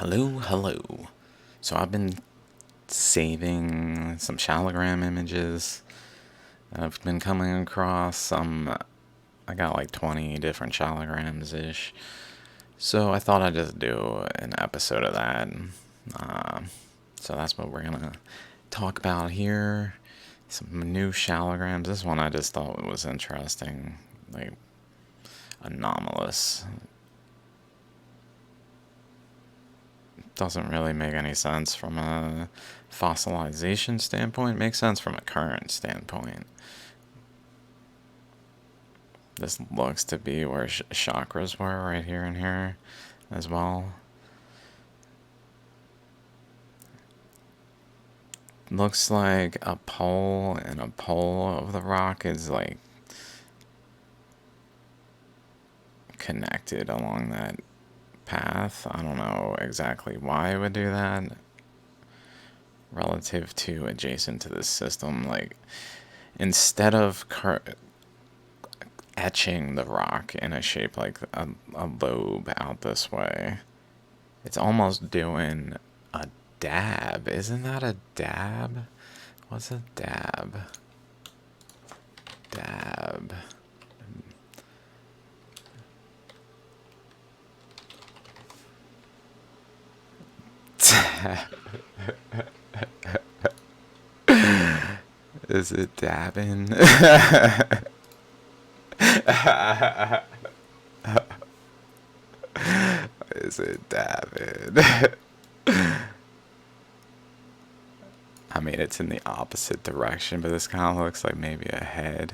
Hello. So I've been saving some shalogram images. I've been coming across some, I got like 20 different shalograms-ish. So I thought I'd just do an episode of that. Uh, so that's what we're gonna talk about here. Some new shalograms. This one I just thought was interesting, like anomalous. Doesn't really make any sense from a fossilization standpoint. Makes sense from a current standpoint. This looks to be where chakras were, right here and here as well. Looks like a pole, and a pole of the rock is like connected along that path. I don't know exactly why it would do that relative to adjacent to this system. Like, instead of etching the rock in a shape like a lobe out this way, it's almost doing a dab. Isn't that a dab? What's a dab? Dab. Is it dabbing? Is it dabbing? I mean, it's in the opposite direction, but this kind of looks like maybe a head.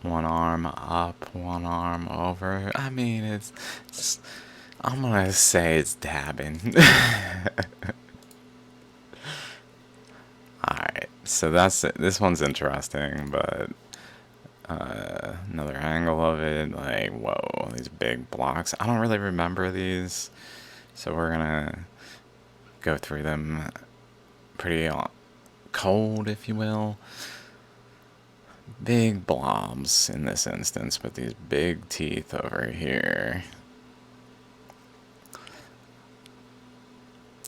One arm up, one arm over. I mean, it's I'm gonna say it's dabbing. Alright, so that's it. This one's interesting, but another angle of it, like, whoa, these big blocks. I don't really remember these, so we're gonna go through them pretty cold, if you will. Big blobs in this instance, but these big teeth over here.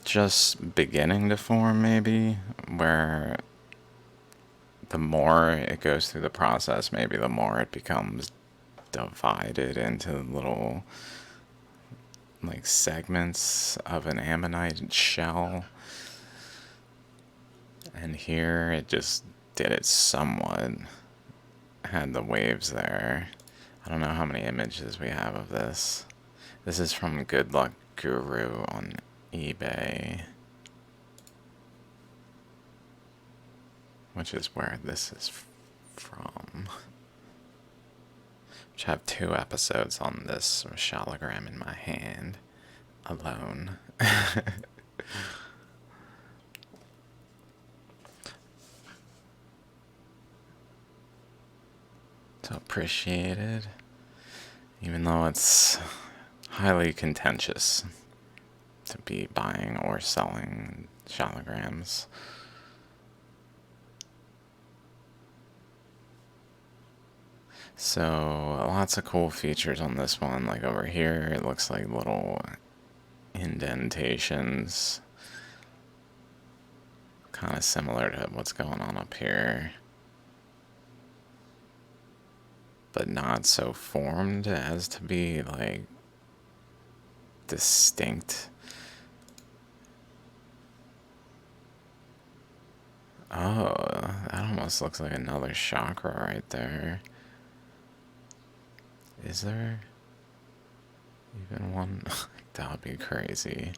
Just beginning to form, maybe, where the more it goes through the process, maybe the more it becomes divided into little, like, segments of an ammonite shell. And here it just did it somewhat. Had the waves there. I don't know how many images we have of this. This is from Good Luck Guru on eBay, which is where this is from. Which I have 2 episodes on this shalogram in my hand alone. So appreciated, even though it's highly contentious to be buying or selling shalograms. So lots of cool features on this one. Like over here, it looks like little indentations, kind of similar to what's going on up here, but not so formed as to be like distinct. Oh, that almost looks like another chakra right there. Is there even one? That would be crazy.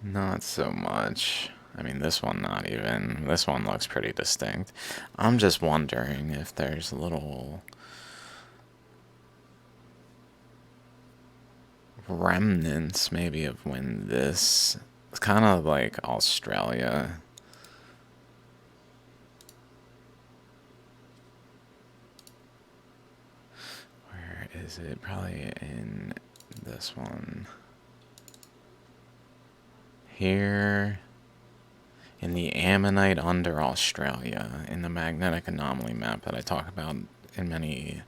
Not so much. I mean, this one not even. This one looks pretty distinct. I'm just wondering if there's little remnants maybe of when this, it's kind of like Australia. Where is it? Probably in this one. Here in the Ammonite under Australia, in the magnetic anomaly map that I talk about in many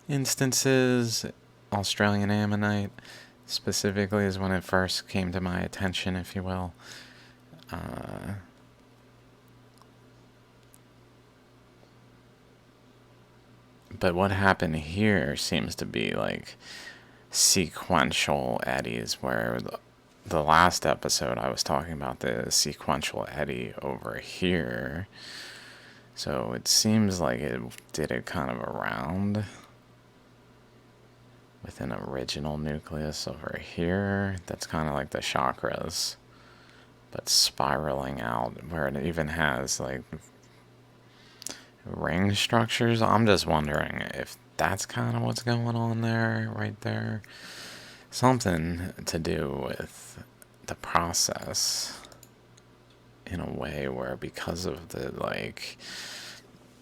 instances, Australian Ammonite specifically is when it first came to my attention, if you will. But what happened here seems to be like sequential eddies, where the last episode I was talking about the sequential eddy over here. So it seems like it did it kind of around with an original nucleus over here. That's kind of like the chakras, but spiraling out where it even has like ring structures. I'm just wondering if that's kind of what's going on there, right there. Something to do with the process in a way where, because of the like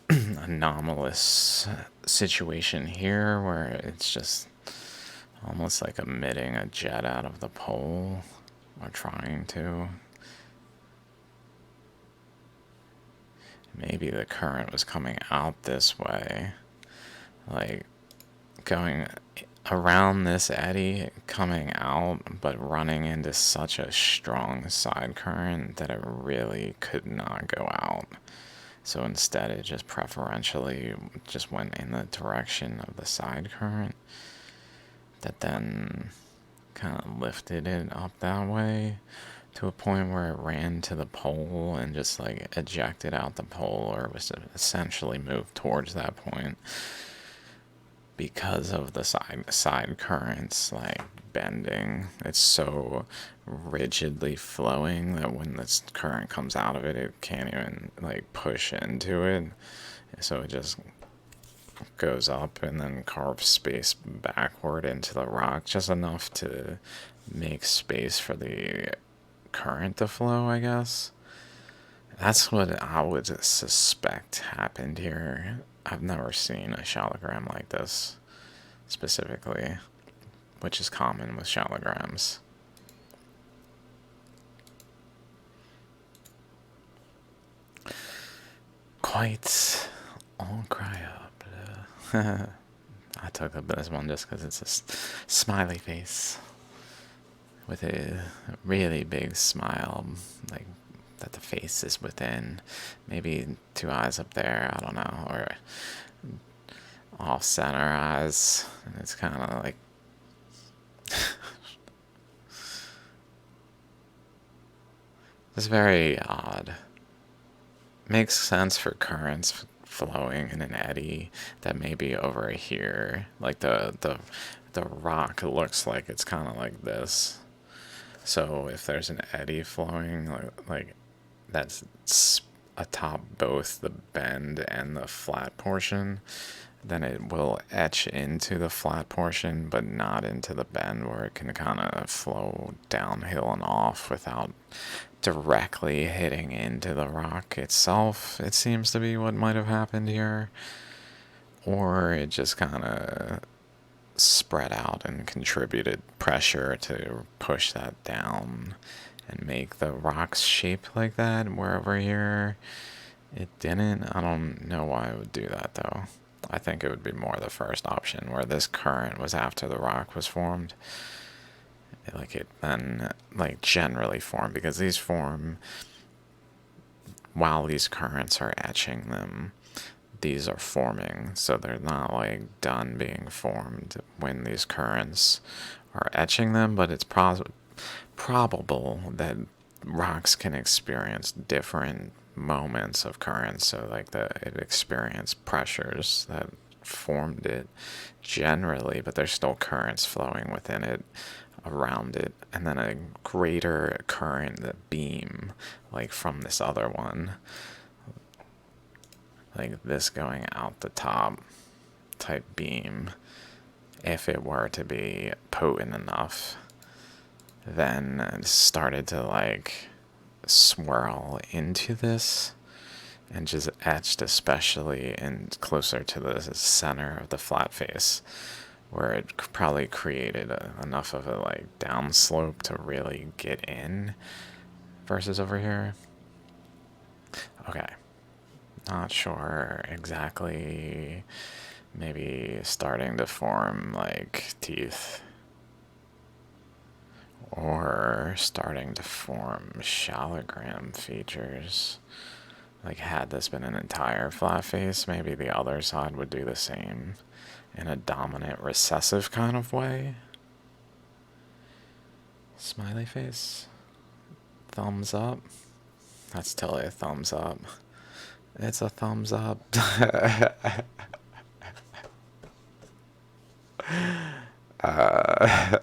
anomalous situation here where it's just almost like emitting a jet out of the pole, or trying to. Maybe the current was coming out this way, like going around this eddy, coming out, but running into such a strong side current that it really could not go out. So instead it just preferentially just went in the direction of the side current, that then kind of lifted it up that way to a point where it ran to the pole and just like ejected out the pole, or was essentially moved towards that point because of the side currents like bending. It's so rigidly flowing that when this current comes out of it, it can't even like push into it. So it just goes up and then carves space backward into the rock, just enough to make space for the current to flow, I guess. That's what I would suspect happened here. I've never seen a shallogram like this specifically, which is common with shallograms. Quite incroyable. I took this one just because it's a smiley face with a really big smile, like that the face is within. Maybe two eyes up there, I don't know, or off center eyes. It's kind of like it's very odd. Makes sense for currents flowing in an eddy that may be over here. Like the rock looks like it's kind of like this. So if there's an eddy flowing like that's atop both the bend and the flat portion, then it will etch into the flat portion but not into the bend, where it can kind of flow downhill and off without directly hitting into the rock itself. It seems to be what might have happened here. Or it just kind of spread out and contributed pressure to push that down and make the rocks shaped like that, where over here it didn't. I don't know why it would do that though. I think it would be more the first option, where this current was after the rock was formed. Like it then like generally formed, because these form while these currents are etching them. These are forming, so they're not like done being formed when these currents are etching them, but it's probable that rocks can experience different moments of currents, so like it experienced pressures that formed it generally, but there's still currents flowing within it, around it, and then a greater current, the beam, like from this other one, like this going out the top type beam, if it were to be potent enough. then started to like swirl into this and just etched, especially in closer to the center of the flat face, where it probably created enough of a like downslope to really get in versus over here. Okay, not sure exactly. Maybe starting to form like teeth, or starting to form shallogram features. Like, had this been an entire flat face, maybe the other side would do the same in a dominant recessive kind of way. Smiley face. Thumbs up. That's totally a thumbs up. It's a thumbs up. uh,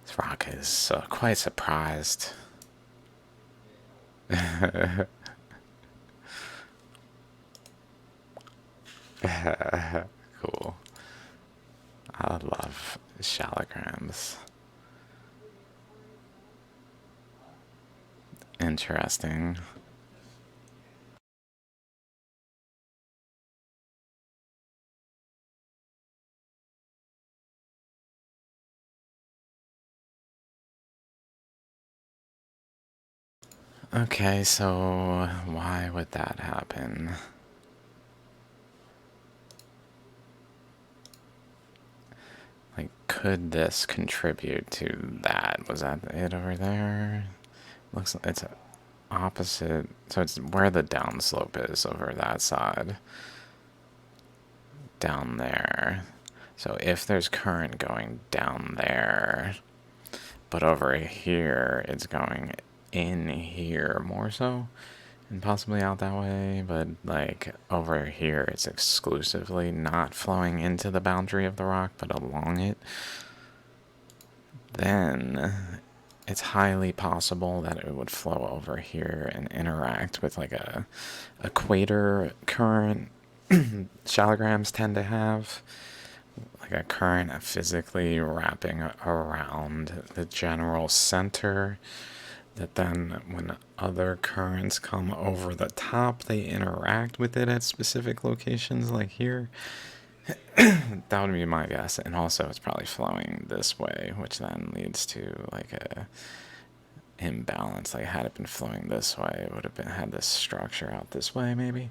this rock is quite surprised. Cool. I love shallograms. Interesting. Okay, so why would that happen? Like, could this contribute to that? Was that it over there? Looks like it's opposite. So it's where the downslope is over that side. Down there. So if there's current going down there, but over here it's going in here more so, and possibly out that way, but like over here it's exclusively not flowing into the boundary of the rock, but along it, then it's highly possible that it would flow over here and interact with like a equator current. Shallograms tend to have like a current physically wrapping around the general center, that then when other currents come over the top, they interact with it at specific locations like here. That would be my guess. And also it's probably flowing this way, which then leads to like a imbalance. Like, had it been flowing this way, it would have been had this structure out this way maybe.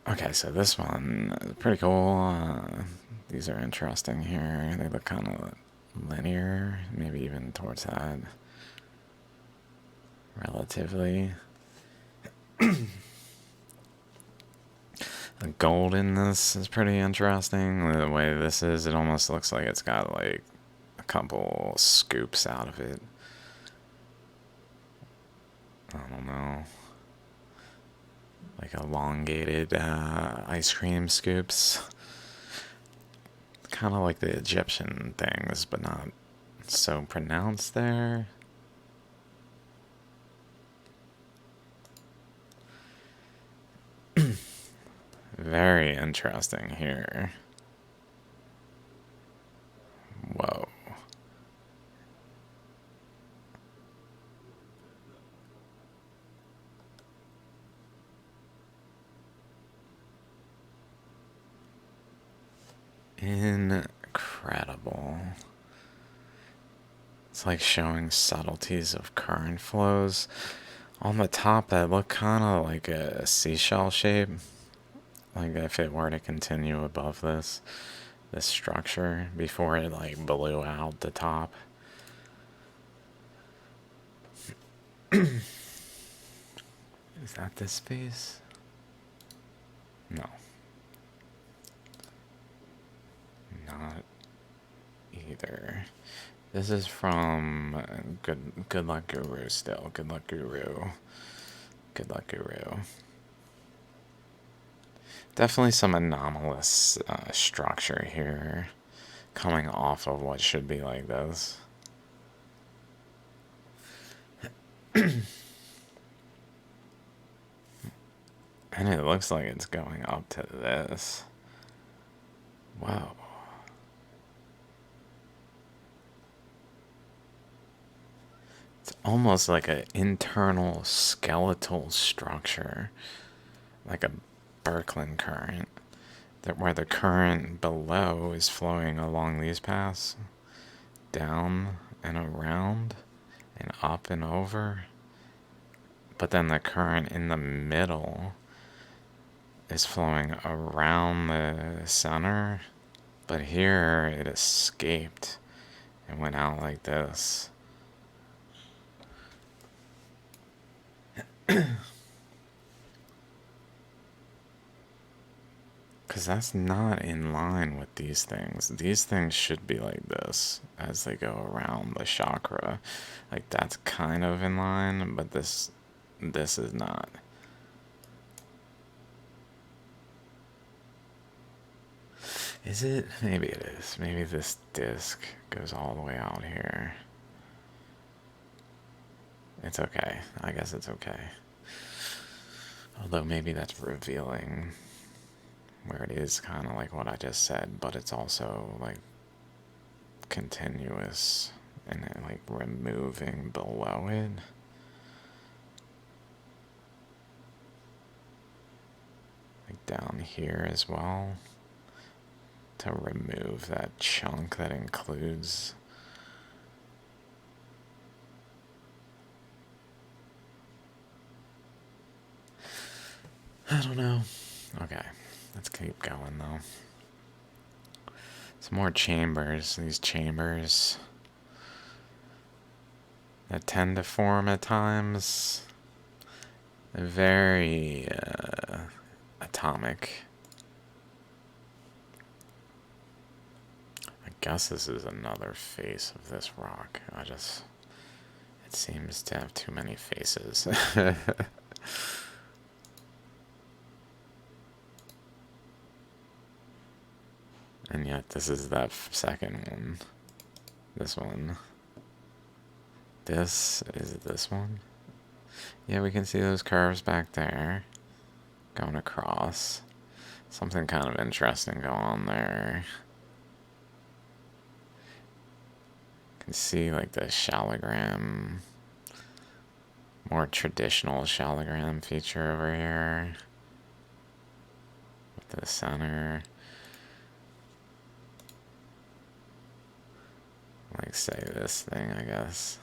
Okay, so this one is pretty cool. These are interesting here. They look kind of linear, maybe even towards that relatively. The gold in this is pretty interesting. The way this is, it almost looks like it's got like a couple scoops out of it. I don't know. Like elongated ice cream scoops. Kind of like the Egyptian things, but not so pronounced there. Very interesting here. Whoa. Incredible. It's like showing subtleties of current flows on the top that look kind of like a seashell shape. Like if it were to continue above this structure before it like blew out the top. Is that this piece? No. Not either. This is from Good Luck Guru still. Good Luck Guru. Good Luck Guru. Definitely some anomalous structure here coming off of what should be like this. And it looks like it's going up to this. Whoa. It's almost like an internal skeletal structure, like a Birkeland current, that where the current below is flowing along these paths, down and around, and up and over. But then the current in the middle is flowing around the center, but here it escaped and went out like this. Because that's not in line with these things. These things should be like this as they go around the chakra. Like that's kind of in line, but this is not. Is it? Maybe it is. Maybe this disc goes all the way out here. It's okay. I guess it's okay. Although maybe that's revealing where it is kind of like what I just said, but it's also like continuous and like removing below it. Like down here as well, to remove that chunk that includes I don't know. Okay, let's keep going though. Some more chambers. These chambers that tend to form at times. Very atomic. I guess this is another face of this rock. It seems to have too many faces. And yet this is that second one. This one. This is this one. Yeah, we can see those curves back there going across. Something kind of interesting going on there. You can see like the shallogram, more traditional shallogram feature over here with the center. Like say this thing, I guess.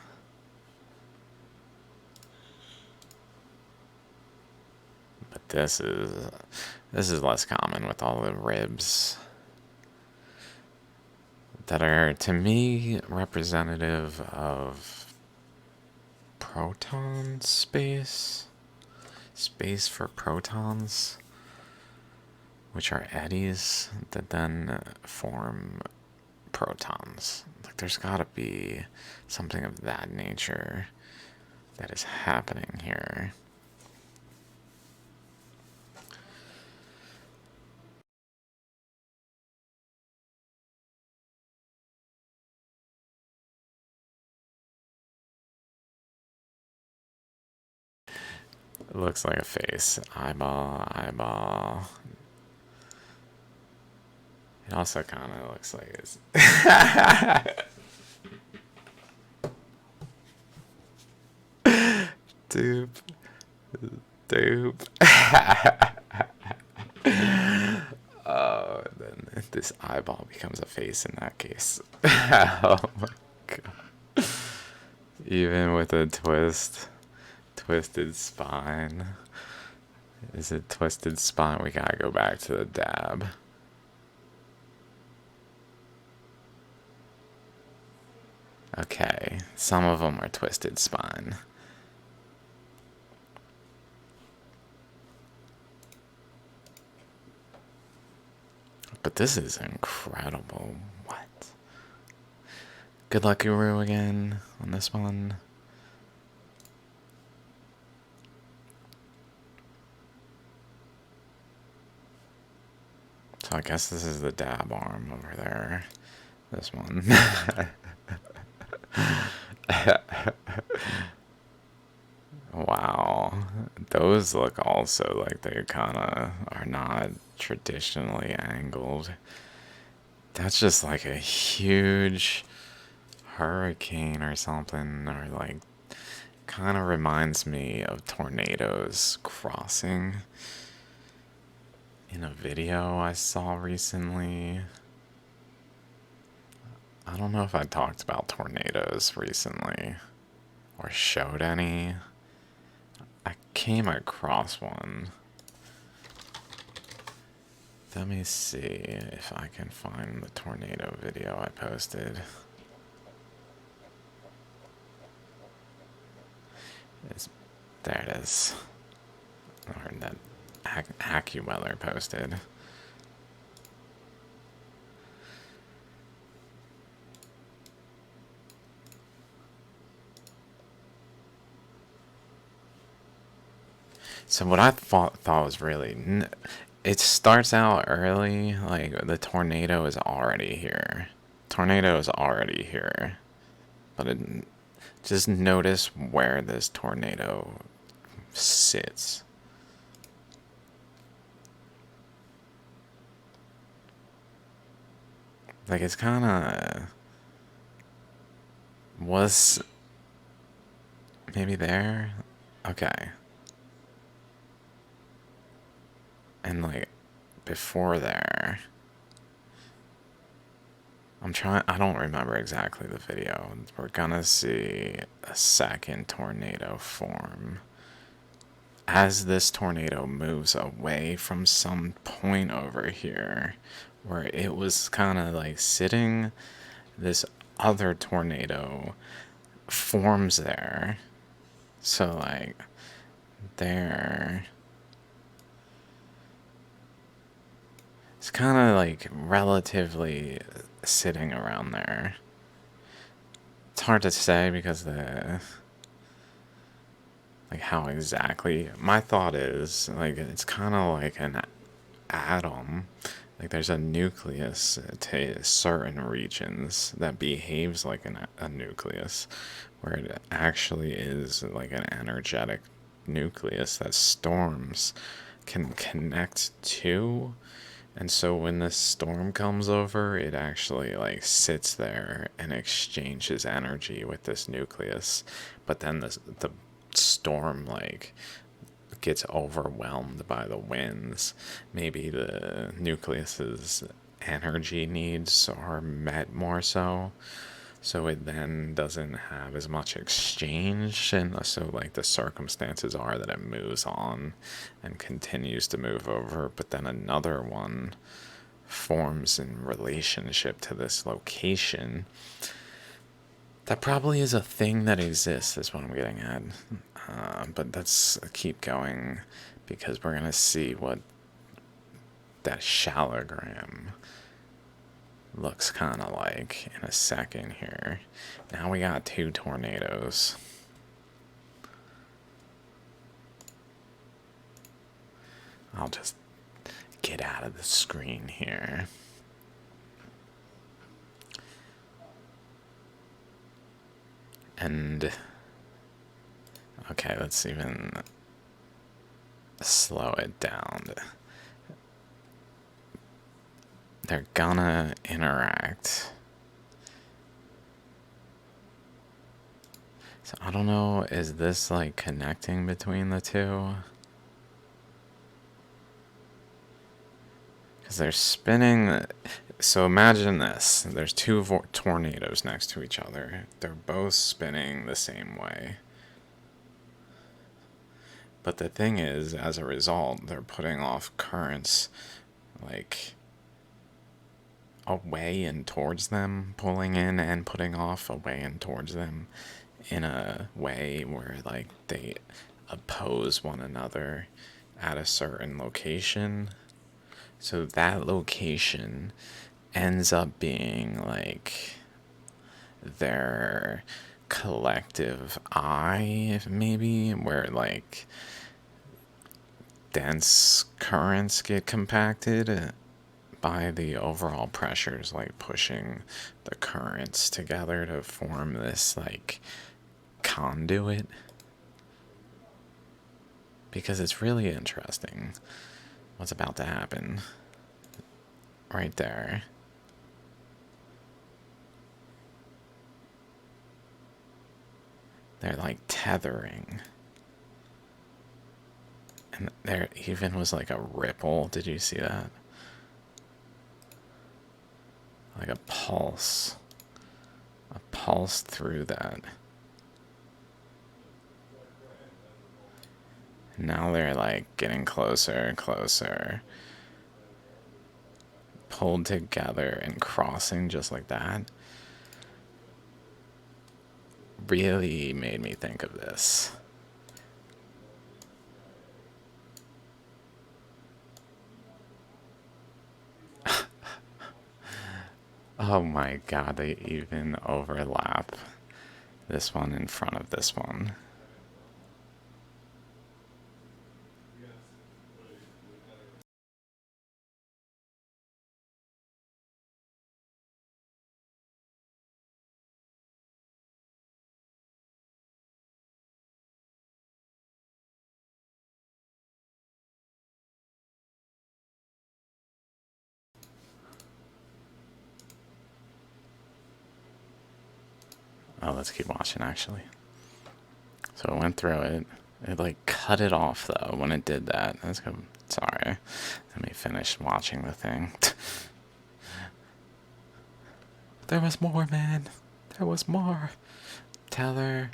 But this is less common with all the ribs that are, to me, representative of proton space. Space for protons, which are eddies that then form protons. Like there's gotta be something of that nature that is happening here. It looks like a face. Eyeball, eyeball. It also kind of looks like it's... Dupe. Dupe. Oh, and then this eyeball becomes a face in that case. Oh my god. Even with a twist. Twisted spine. Is it twisted spine? We gotta go back to the dab. Okay, some of them are twisted spine. But this is incredible. What? Good luck, Guru, again on this one. So I guess this is the dab arm over there. This one. those look also like they kind of are not traditionally angled. That's just like a huge hurricane or something, or like kind of reminds me of tornadoes crossing in a video I saw recently. I don't know if I talked about tornadoes recently or showed any. I came across one. Let me see if I can find the tornado video I posted. It's, there it is. Or that AccuWeather posted. So what I thought was really, it starts out early, like the tornado is already here. Tornado is already here, but just notice where this tornado sits. Like it's kind of was maybe there. Okay. And like before there, I don't remember exactly the video. We're gonna see a second tornado form. As this tornado moves away from some point over here, where it was kind of like sitting, this other tornado forms there. So, like, there. It's kind of like relatively sitting around there. It's hard to say because like how exactly. My thought is like it's kind of like an atom. Like there's a nucleus to certain regions that behaves like a nucleus, where it actually is like an energetic nucleus that storms can connect to. And so when this storm comes over, it actually like sits there and exchanges energy with this nucleus. But then the storm like gets overwhelmed by the winds. Maybe the nucleus's energy needs are met more so. So it then doesn't have as much exchange, and so like the circumstances are that it moves on and continues to move over, but then another one forms in relationship to this location. That probably is a thing that exists, is what I'm getting at. But let's keep going because we're going to see what that shallogram looks kind of like in a second here. Now we got two tornadoes. I'll just get out of the screen here. And okay, let's even slow it down. They're gonna interact. So I don't know, is this like connecting between the two? Because they're spinning. So imagine this. There's two tornadoes next to each other. They're both spinning the same way. But the thing is, as a result, they're putting off currents like away and towards them, pulling in and putting off away and towards them in a way where like they oppose one another at a certain location. So that location ends up being like their collective eye, maybe, where like dense currents get compacted by the overall pressures, like pushing the currents together to form this like conduit. because it's really interesting what's about to happen right there. They're like tethering. And there even was like a ripple. Did you see that? Like a pulse. A pulse through that. Now they're like getting closer and closer. Pulled together and crossing just like that. Really made me think of this. Oh my god, they even overlap this one in front of this one. Oh, let's keep watching actually. So it went through it. It like cut it off though when it did that. That's good. Sorry. Let me finish watching the thing. There was more, man. There was more. Tether.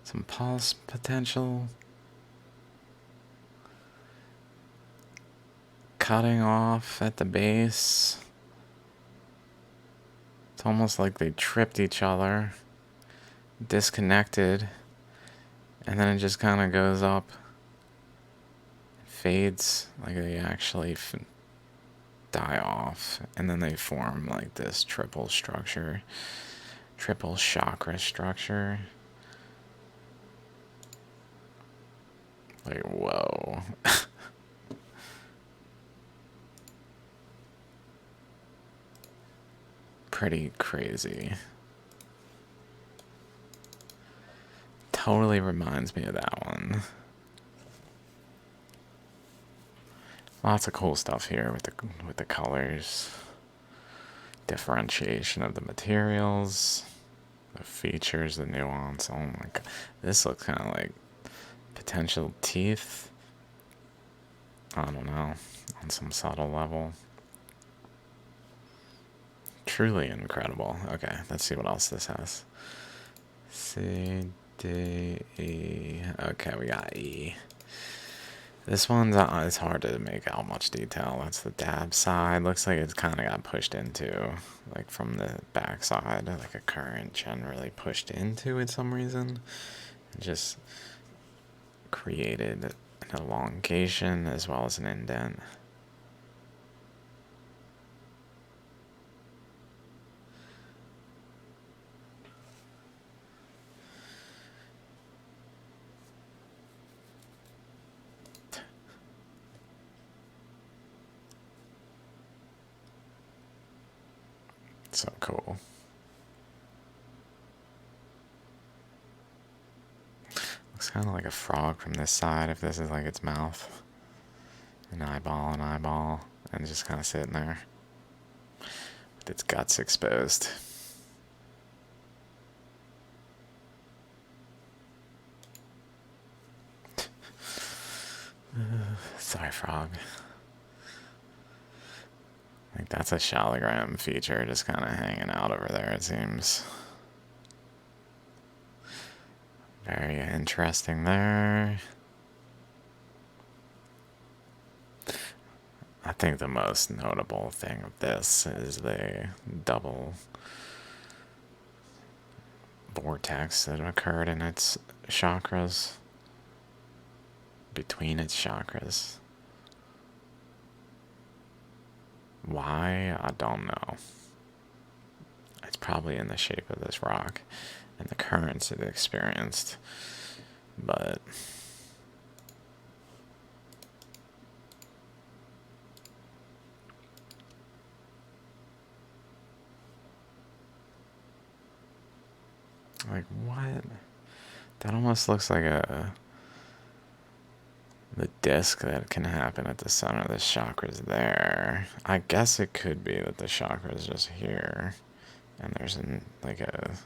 Some pulse potential. Cutting off at the base. It's almost like they tripped each other. Disconnected. And then it just kind of goes up. Fades. Like they actually die off. And then they form like this triple structure. Triple chakra structure. Like, whoa. Pretty crazy. Totally reminds me of that one. Lots of cool stuff here with the colors. Differentiation of the materials. The features, the nuance. Oh my god. This looks kind of like potential teeth. I don't know. On some subtle level. Truly incredible. Okay, let's see what else this has. C, D, E. Okay, we got E. This one's it's hard to make out much detail. That's the dab side. Looks like it's kind of got pushed into, like from the back side, like a current generally pushed into it some reason. It just created an elongation as well as an indent. So cool. Looks kind of like a frog from this side, if this is like its mouth. An eyeball, and just kind of sitting there with its guts exposed. Sorry, frog. I think that's a Shalogram feature just kind of hanging out over there, it seems. Very interesting there. I think the most notable thing of this is the double vortex that occurred in its chakras. Between its chakras. Why? I don't know. It's probably in the shape of this rock and the currents it experienced. But like what? That almost looks like a the disc that can happen at the center of the chakras there. I guess it could be that the chakra is just here, and there's like a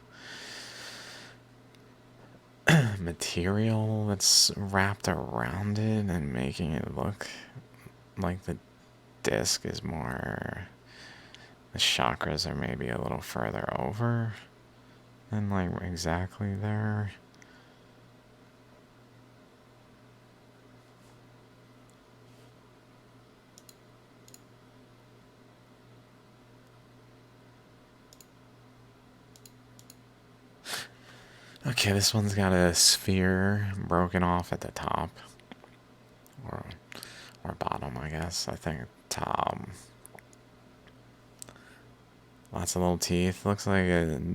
material that's wrapped around it and making it look like the disc is more. The chakras are maybe a little further over than like exactly there. Okay, this one's got a sphere broken off at the top. Or bottom, I guess. I think top. Lots of little teeth. Looks like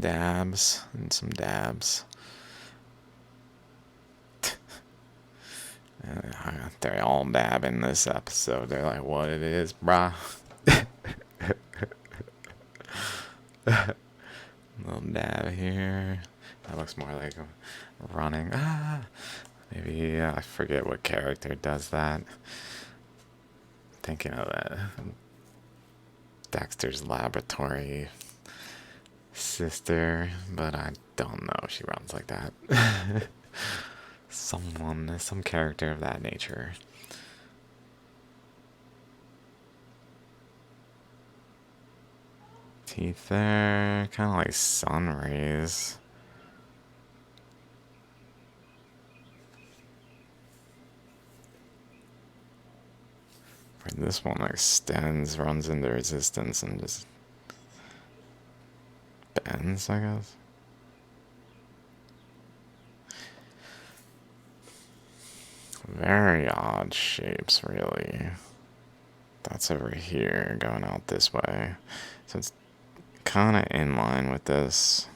dabs and some dabs. They're all dabbing this episode. They're like, what it is, brah. Little dab here. That looks more like running. Maybe I forget what character does that. Thinking of that Dexter's Laboratory sister, but I don't know if she runs like that. Some character of that nature. Teeth there, kind of like sun rays. This one extends, runs into resistance, and just bends, I guess. Very odd shapes, really. That's over here, going out this way. So it's kind of in line with this.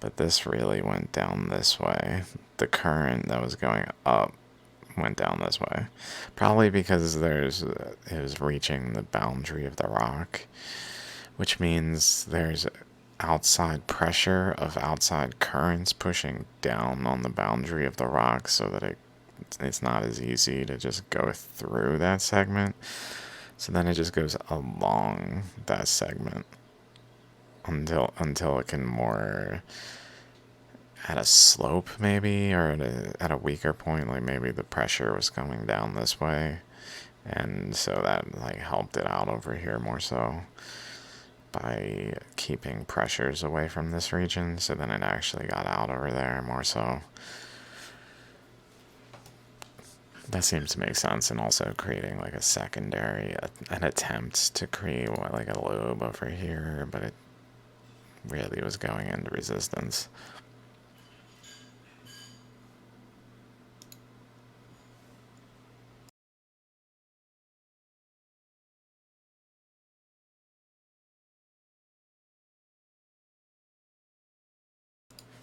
But this really went down this way. The current that was going up went down this way. Probably because it was reaching the boundary of the rock, which means there's outside pressure of outside currents pushing down on the boundary of the rock so that it's not as easy to just go through that segment. So then it just goes along that segment until it can more at a slope maybe, or at a weaker point, like maybe the pressure was coming down this way, and so that like helped it out over here more so by keeping pressures away from this region, so then it actually got out over there more so. That seems to make sense, and also creating like a secondary, an attempt to create like a lobe over here, but it really was going into resistance.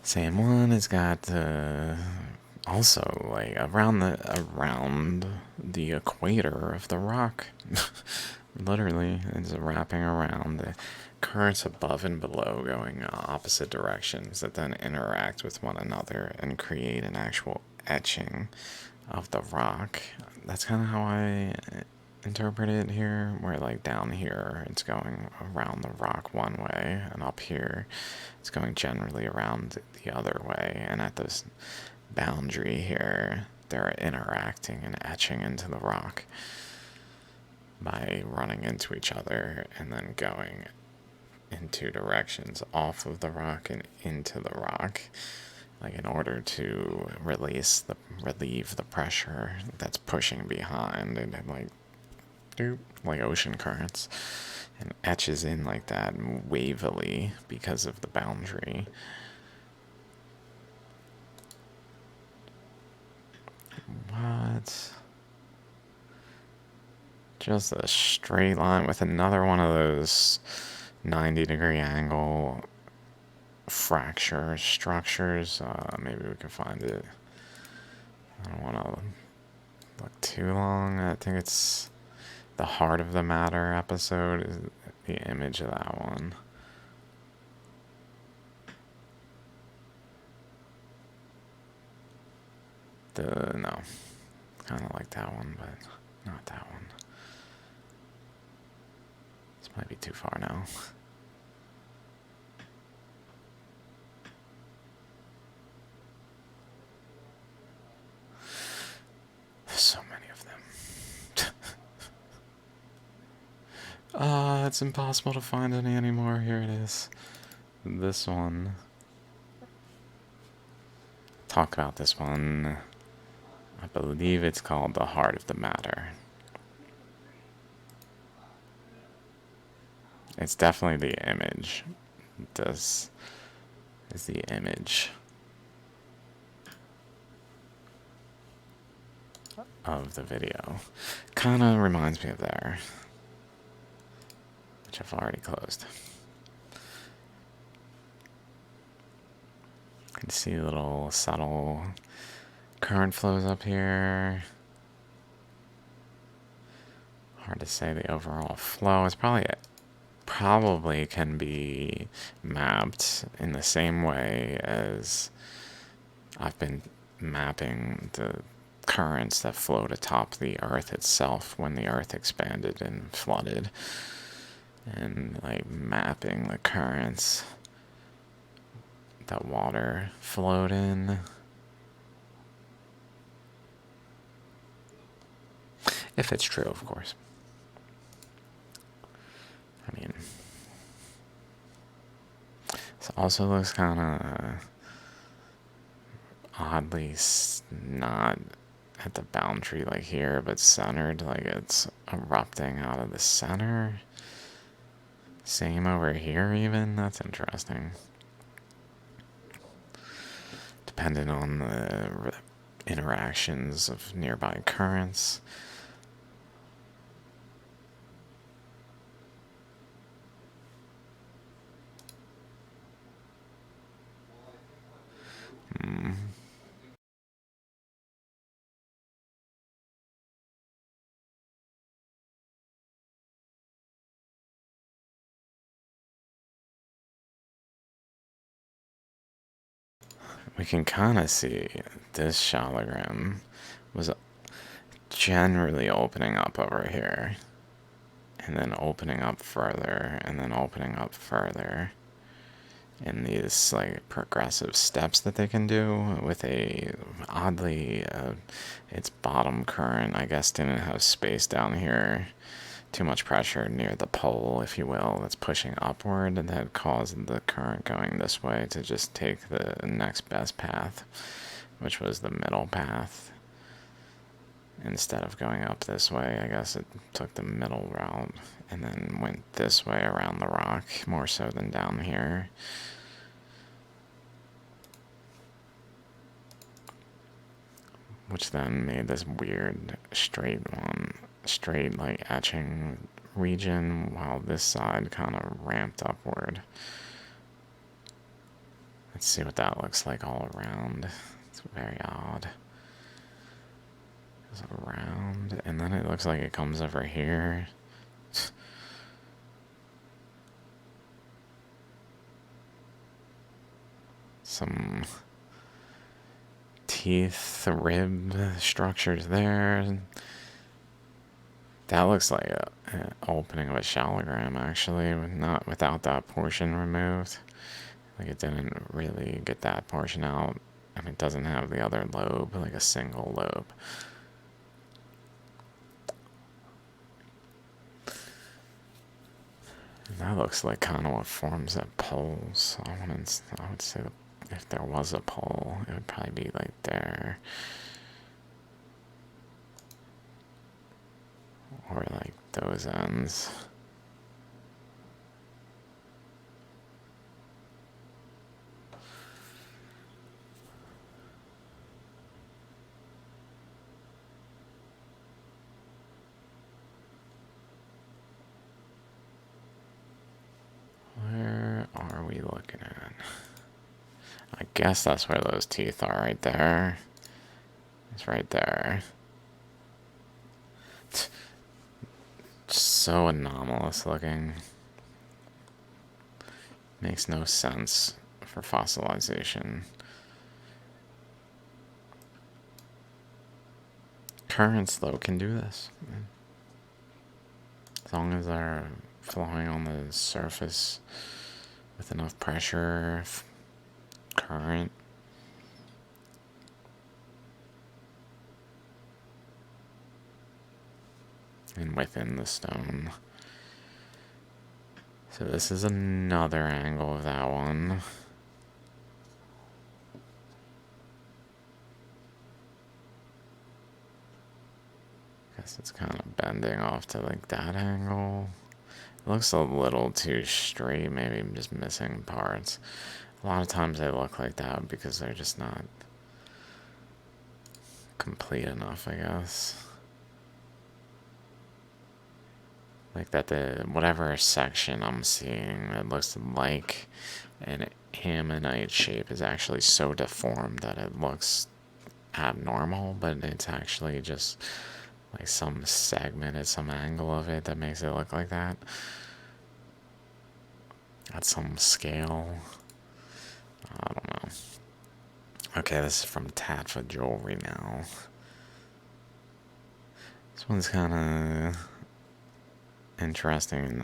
Same one. It's got also like around the equator of the rock. Literally, it's wrapping around the currents above and below going opposite directions that then interact with one another and create an actual etching of the rock. That's kind of how I interpret it here, where like down here it's going around the rock one way, and up here it's going generally around the other way, and at this boundary here they're interacting and etching into the rock by running into each other and then going in two directions, off of the rock and into the rock, like in order to relieve the pressure that's pushing behind, and like ocean currents, and etches in like that wavily because of the boundary. What? Just a straight line with another one of those 90-degree angle fracture structures. Maybe we can find it. I don't want to look too long. I think it's the Heart of the Matter episode is the image of that one. No. Kind of like that one, but not that one. This might be too far now. There's so many of them. It's impossible to find any anymore. Here it is. This one. Talk about this one. I believe it's called The Heart of the Matter. It's definitely the image. This is the image of the video. Kind of reminds me of there, which I've already closed. You can see little subtle current flows up here. Hard to say the overall flow. It's probably can be mapped in the same way as I've been mapping the currents that flowed atop the earth itself when the earth expanded and flooded, and like mapping the currents that water flowed in. If it's true, of course. I mean, this also looks kind of oddly not at the boundary like here, but centered, like it's erupting out of the center. Same over here even. That's interesting. Depending on the interactions of nearby currents. We can kind of see this shalogram was generally opening up over here, and then opening up further, and then opening up further in these like progressive steps that they can do with a oddly its bottom current I guess didn't have space down here, too much pressure near the pole, if you will, that's pushing upward, and that caused the current going this way to just take the next best path, which was the middle path. Instead of going up this way, I guess it took the middle route and then went this way around the rock, more so than down here. Which then made this weird straight like etching region, while this side kind of ramped upward. Let's see what that looks like all around. It's very odd. It's around, and then it looks like it comes over here. Some teeth, rib structures there. That looks like an opening of a shalogram, actually, not without that portion removed. Like it didn't really get that portion out, and it doesn't have the other lobe, like a single lobe. And that looks like kind of what forms that poles. I would say if there was a pole, it would probably be like there. Or like those ends. Where are we looking at? I guess that's where those teeth are, right there. It's right there. So anomalous looking. Makes no sense for fossilization. currents, though, can do this. As long as they're flowing on the surface with enough pressure, current. And within the stone. So this is another angle of that one. Guess it's kind of bending off to like that angle. It looks a little too straight, maybe I'm just missing parts. A lot of times they look like that because they're just not complete enough, I guess. Like that whatever section I'm seeing that looks like an ammonite shape is actually so deformed that it looks abnormal, but it's actually just like some segment at some angle of it that makes it look like that at some scale. I don't know. Okay, this is from Tatfa Jewelry now. This one's kind of interesting in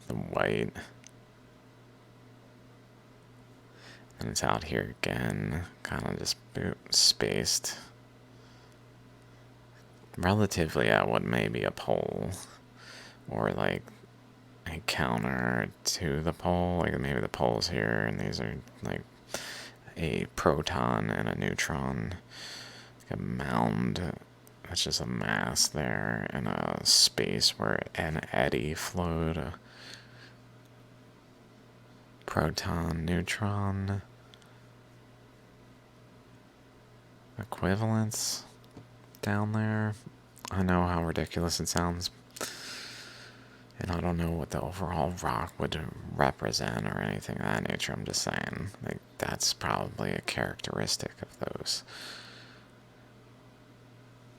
the white. And it's out here again, kind of just spaced relatively at what may be a pole, or like a counter to the pole. Like maybe the pole's here, and these are like a proton and a neutron, like a mound. That's just a mass there, and a space where an eddy flowed. A proton, neutron equivalence down there. I know how ridiculous it sounds, and I don't know what the overall rock would represent or anything of that nature. I'm just saying, like, that's probably a characteristic of those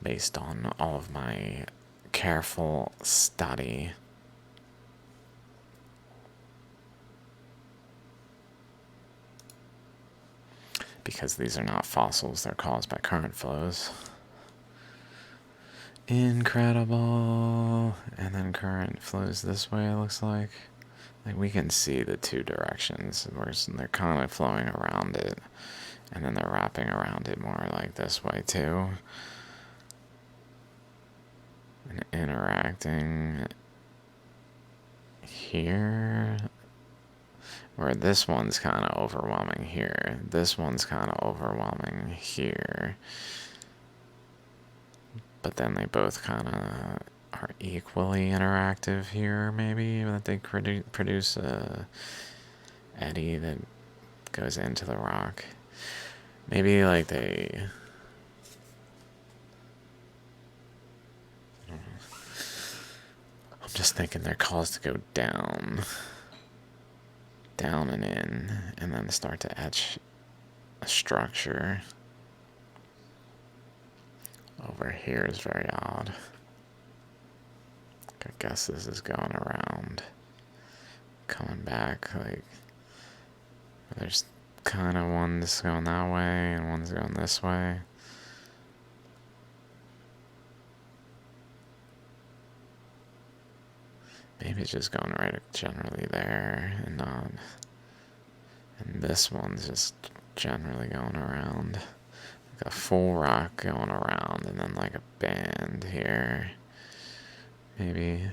based on all of my careful study. Because these are not fossils, they're caused by current flows. Incredible. And then current flows this way, it looks like. Like we can see the two directions where they're kind of flowing around it, and then they're wrapping around it more like this way too, and interacting here, where this one's kind of overwhelming here, this one's kind of overwhelming here, but then they both kind of are equally interactive here, maybe, that they produce a eddy that goes into the rock. Maybe like I'm just thinking they're caused to go down and in, and then start to etch a structure. Over here is very odd. I guess this is going around, coming back, like there's kind of one's going that way and one's going this way. Maybe it's just going right generally there and not. And this one's just generally going around. Like a full rock going around and then like a band here. Maybe.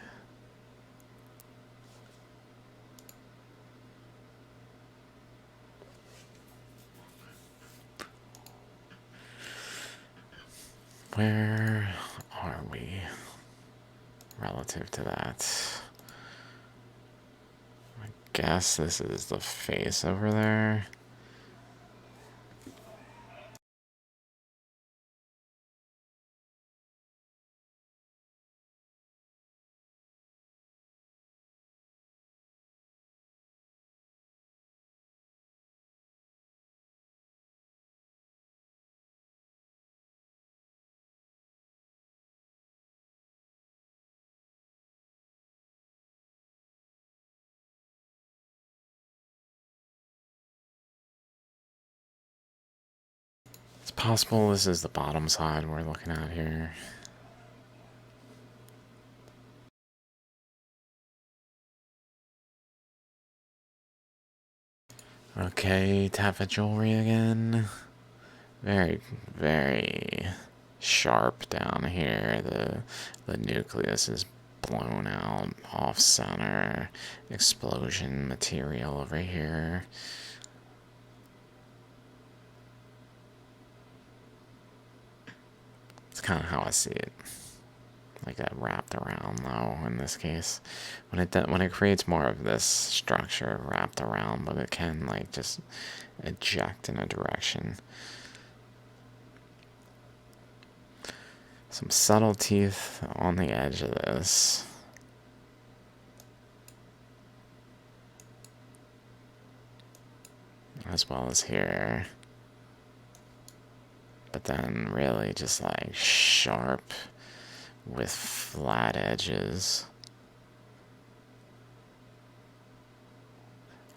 Where are we relative to that? I guess this is the face over there. Possible this is the bottom side we're looking at here. Okay, tap of jewelry again. Very, very sharp down here. The nucleus is blown out, off center. Explosion material over here. It's kind of how I see it. Like that wrapped around though in this case. When it creates more of this structure wrapped around, but it can like just eject in a direction. Some subtle teeth on the edge of this. As well as here. But then really just like sharp with flat edges.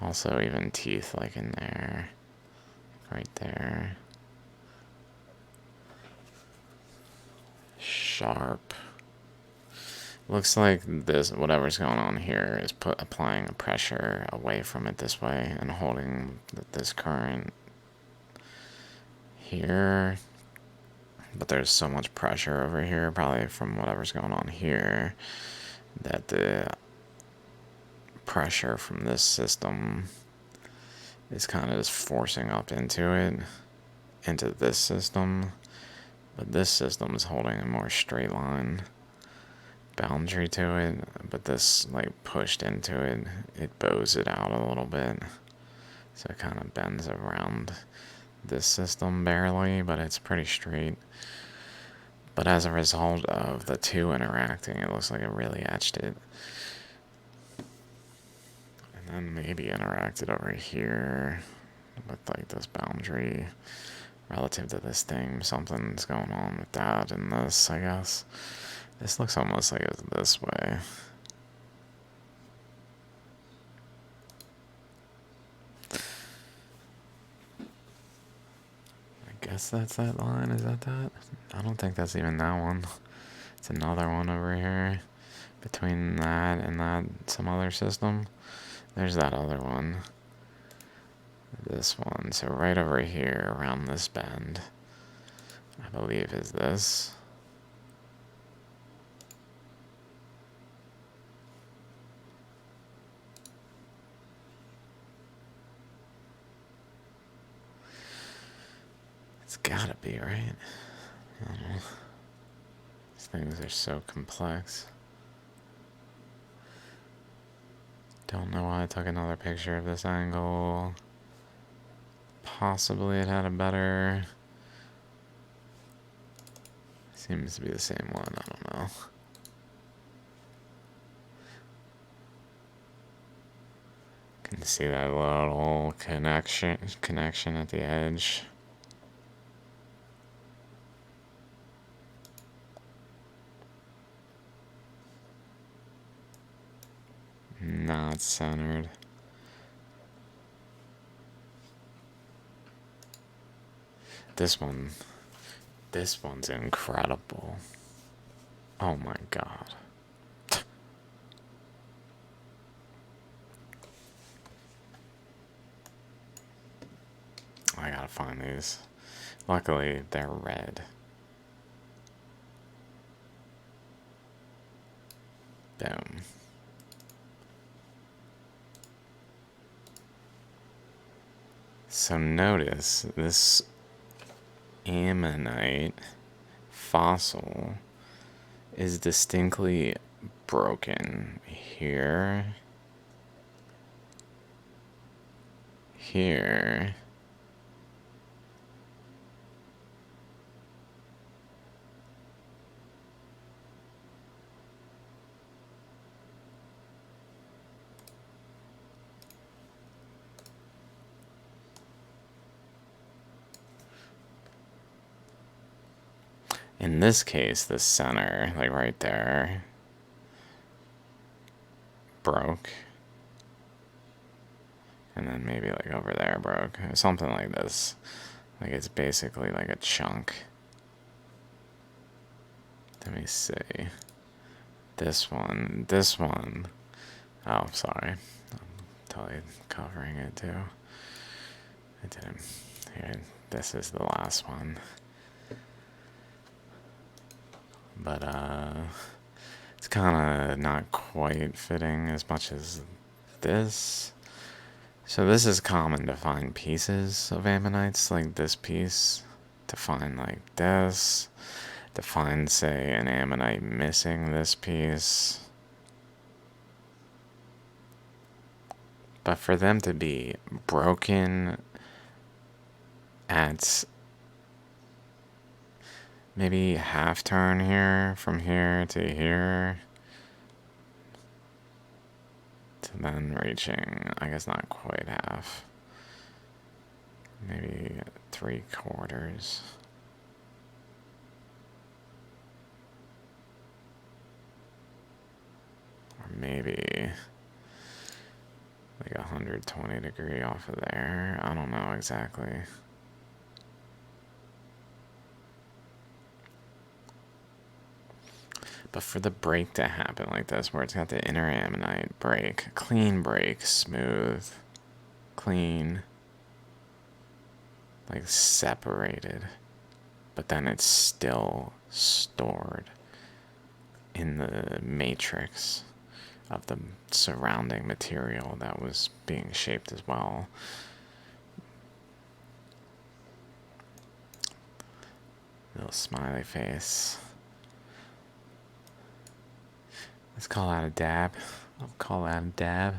Also even teeth like in there. Right there. Sharp. Looks like this, whatever's going on here, is applying a pressure away from it this way and holding this current here. But there's so much pressure over here, probably from whatever's going on here, that the pressure from this system is kind of just forcing up into it, into this system. But this system is holding a more straight line boundary to it, but this like pushed into it, it bows it out a little bit, so it kind of bends around this system barely, but it's pretty straight. But as a result of the two interacting, it looks like it really etched it. And then maybe interacted over here with like this boundary relative to this thing. Something's going on with that and this, I guess. This looks almost like it's this way. I guess that's that line. Is that that? I don't think that's even that one. It's another one over here. Between that and that, some other system. There's that other one. This one. So right over here, around this bend, I believe is this. It's gotta be, right? I don't know. These things are so complex. Don't know why I took another picture of this angle. Possibly it had a better... Seems to be the same one, I don't know. Can see that little connection at the edge. Not centered. This one's incredible. Oh my god. I gotta find these. Luckily, they're red. Boom. So notice this ammonite fossil is distinctly broken here, here, in this case, the center, like right there, broke. And then maybe like over there broke. Something like this. Like it's basically like a chunk. Let me see. This one. Oh, sorry. I'm totally covering it too. I didn't. Here, this is the last one. But, it's kind of not quite fitting as much as this. So this is common to find pieces of ammonites, like this piece, to find like this, to find, say, an ammonite missing this piece. But for them to be broken at maybe half turn here, from here to here, to then reaching, I guess not quite half, maybe 3/4. Or maybe like 120 degree off of there. I don't know exactly. But for the break to happen like this, where it's got the inner ammonite break, clean break, smooth, clean, like separated, but then it's still stored in the matrix of the surrounding material that was being shaped as well. Little smiley face. Let's call that a dab. I'll call that a dab.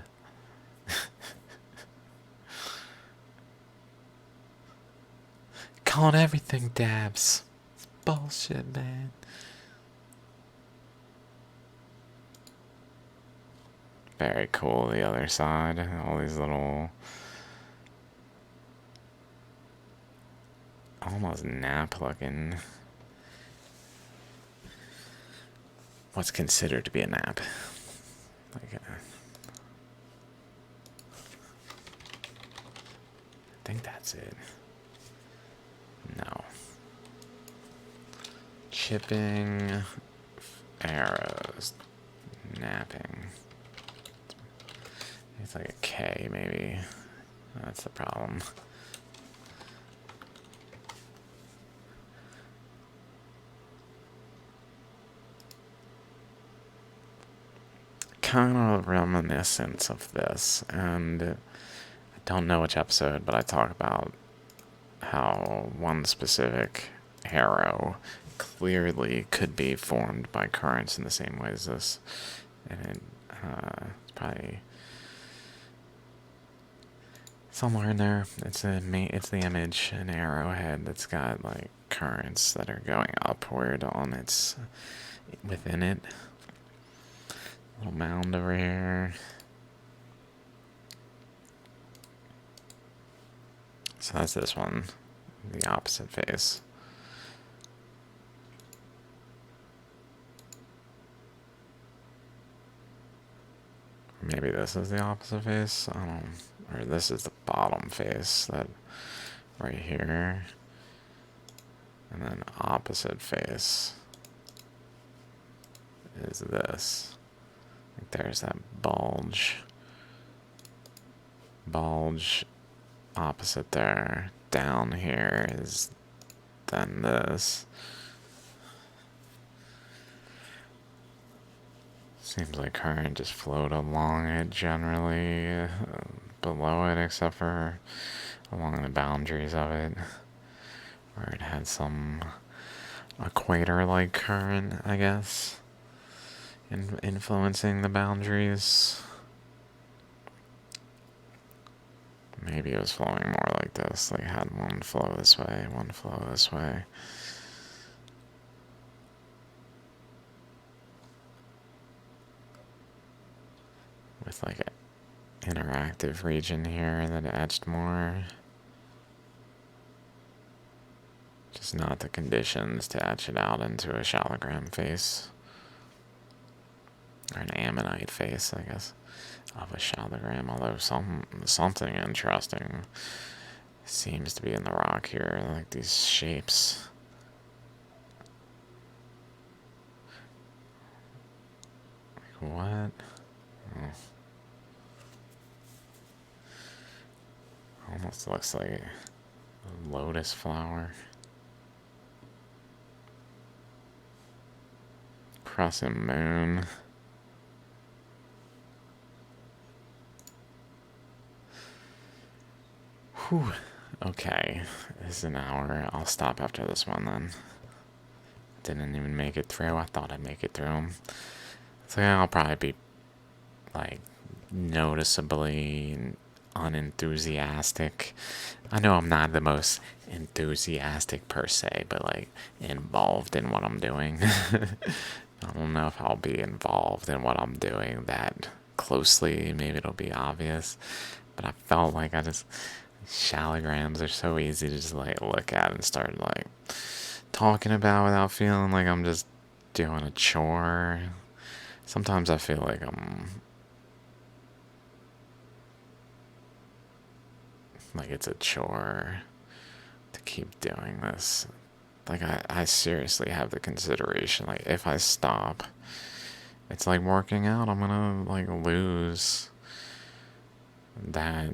Calling everything dabs. It's bullshit, man. Very cool, the other side. All these little almost nap looking. What's considered to be a nap? Like I think that's it. No. Chipping, arrows, napping. It's like a K, maybe. That's the problem. Kind of reminiscent of this, and I don't know which episode, but I talk about how one specific arrow clearly could be formed by currents in the same way as this, and it's probably somewhere in there. It's the image, an arrowhead that's got like currents that are going upward on its within it. Little mound over here. So that's this one, the opposite face. Maybe this is the opposite face. I don't. Or this is the bottom face, that right here. And then opposite face is this. Like there's that bulge. Bulge opposite there. Down here is then this. Seems like current just flowed along it generally, below it, except for along the boundaries of it, where it had some equator-like current, I guess, influencing the boundaries. Maybe it was flowing more like this, like had one flow this way, one flow this way. With like an interactive region here that etched more. Just not the conditions to etch it out into a shalogram face. Or an ammonite face, I guess, of a shalogram, although something interesting Seems to be in the rock here, like these shapes. Like what? Oh. Almost looks like a lotus flower. Crescent moon. Whew. Okay, this is an hour. I'll stop after this one then. Didn't even make it through. I thought I'd make it through. So yeah, I'll probably be like noticeably unenthusiastic. I know I'm not the most enthusiastic per se, but like involved in what I'm doing. I don't know if I'll be involved in what I'm doing that closely. Maybe it'll be obvious. But I felt like Shallograms are so easy to just like look at and start like talking about without feeling like I'm just doing a chore. Sometimes I feel like it's a chore to keep doing this. Like I seriously have the consideration, like if I stop, it's like working out. I'm gonna like lose that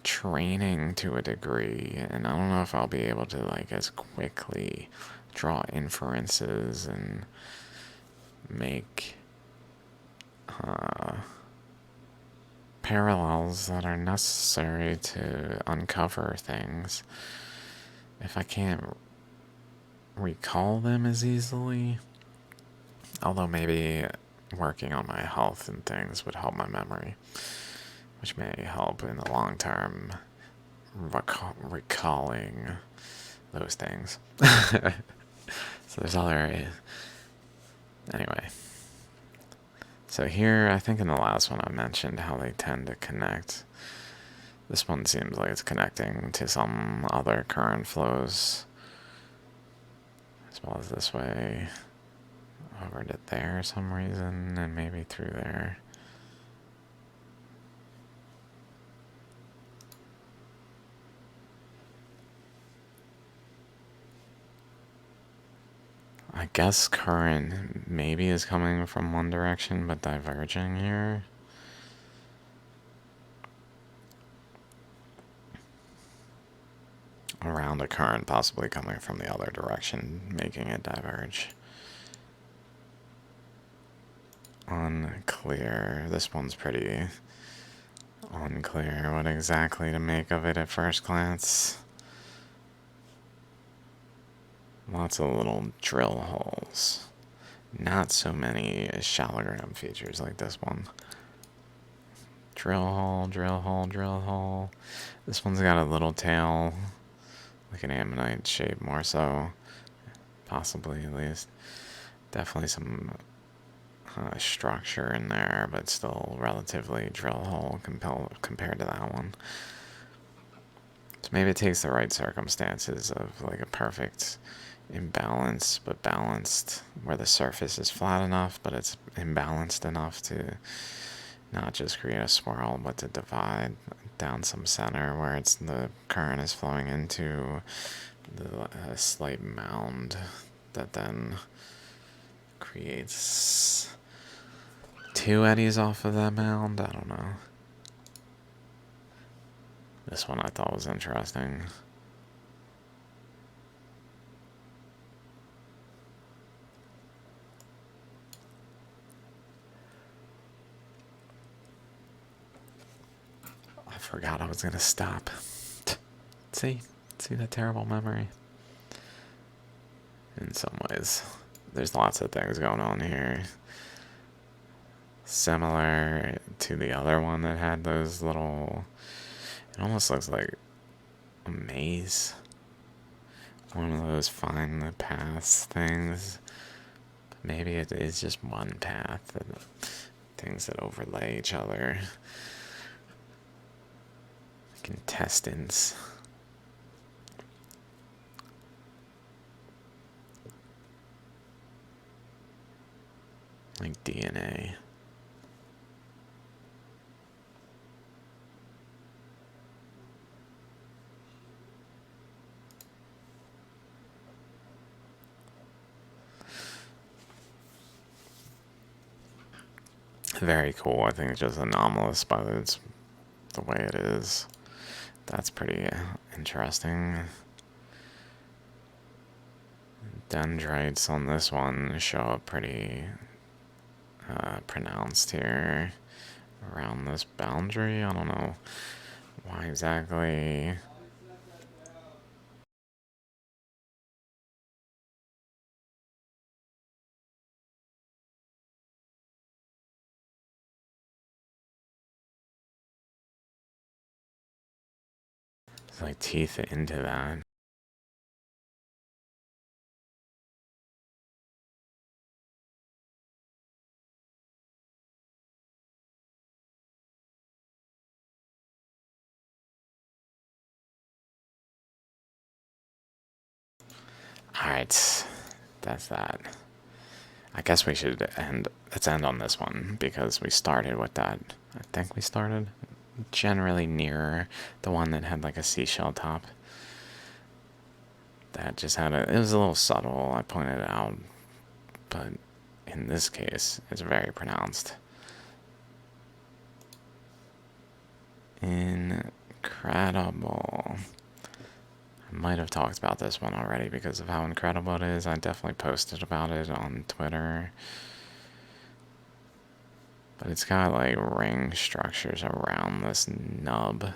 training to a degree, and I don't know if I'll be able to like as quickly draw inferences and make parallels that are necessary to uncover things if I can't recall them as easily. Although maybe working on my health and things would help my memory, which may help in the long term recalling those things. So there's other areas. Anyway. So here, I think in the last one I mentioned how they tend to connect. This one seems like it's connecting to some other current flows, as well as this way over to there for some reason, and maybe through there. I guess current maybe is coming from one direction, but diverging here. Around a current possibly coming from the other direction, making it diverge. Unclear. This one's pretty unclear what exactly to make of it at first glance. Lots of little drill holes. Not so many shallogram features like this one. Drill hole, drill hole, drill hole. This one's got a little tail, like an ammonite shape more so. Possibly at least. Definitely some structure in there, but still relatively drill hole compared to that one. So maybe it takes the right circumstances of like a perfect imbalance, but balanced, where the surface is flat enough, but it's imbalanced enough to not just create a swirl, but to divide down some center where the current is flowing into the slight mound that then creates two eddies off of that mound. I don't know. This one I thought was interesting. I forgot I was gonna stop. See that terrible memory. In some ways, there's lots of things going on here. Similar to the other one that had those little, it almost looks like a maze. One of those find the paths things. Maybe it is just one path, things that overlay each other. Like intestines. Like DNA. Very cool. I think it's just anomalous, but it's the way it is. That's pretty interesting. Dendrites on this one show up pretty pronounced here around this boundary. I don't know why exactly. It's like teeth into that. Alright, that's that. I guess we should let's end on this one, because we started with that. I think we started generally near the one that had like a seashell top. That just had it was a little subtle, I pointed out, but in this case, it's very pronounced. Incredible. I might have talked about this one already because of how incredible it is. I definitely posted about it on Twitter. But it's got like ring structures around this nub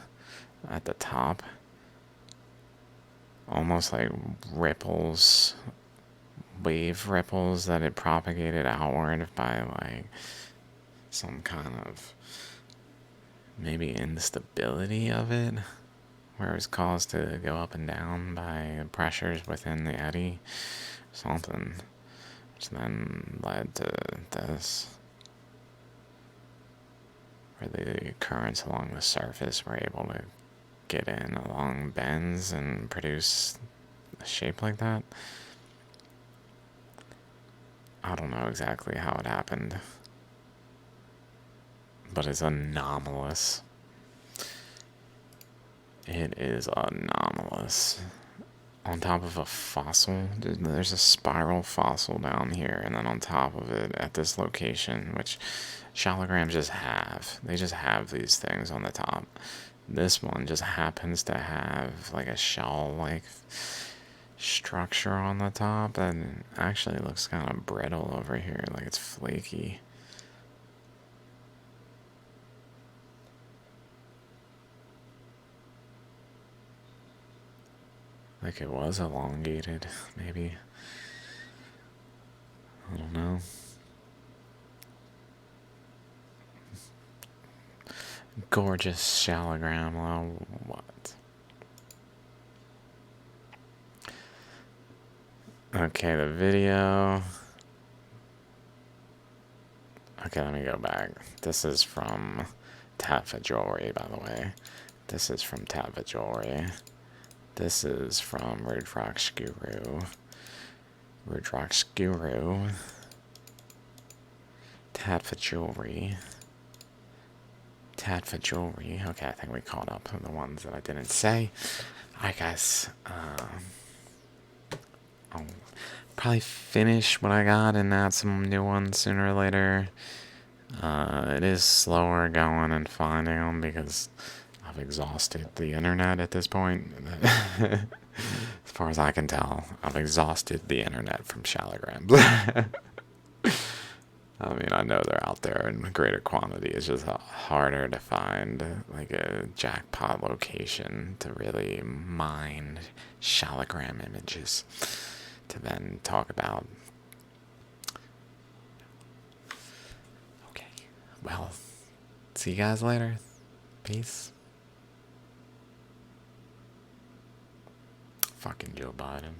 at the top. Almost like ripples, wave ripples that it propagated outward by like some kind of maybe instability of it, where it was caused to go up and down by pressures within the eddy, something, which then led to this, where the currents along the surface were able to get in along bends and produce a shape like that. I don't know exactly how it happened, but it's anomalous. It is anomalous. On top of a fossil, there's a spiral fossil down here, and then on top of it at this location, which shalograms just have. They just have these things on the top. This one just happens to have like a shell-like structure on the top, and actually looks kind of brittle over here, like it's flaky. Like it was elongated, maybe. I don't know. Gorgeous shallogram. Well, what? Okay, the video. Okay, let me go back. This is from Tatva Jewelry, by the way. This is from Tatva Jewelry. This is from Rudrox Guru. Rudrox Guru. Tatva Jewelry. Tatva Jewelry. Okay, I think we caught up on the ones that I didn't say. Alright, guys. I'll probably finish what I got and add some new ones sooner or later. It is slower going and finding them because I've exhausted the internet at this point. As far as I can tell, I've exhausted the internet from shallograms. I mean, I know they're out there in greater quantity. It's just harder to find like a jackpot location to really mine shallogram images to then talk about. Okay, well, see you guys later. Peace. Fucking Joe Biden.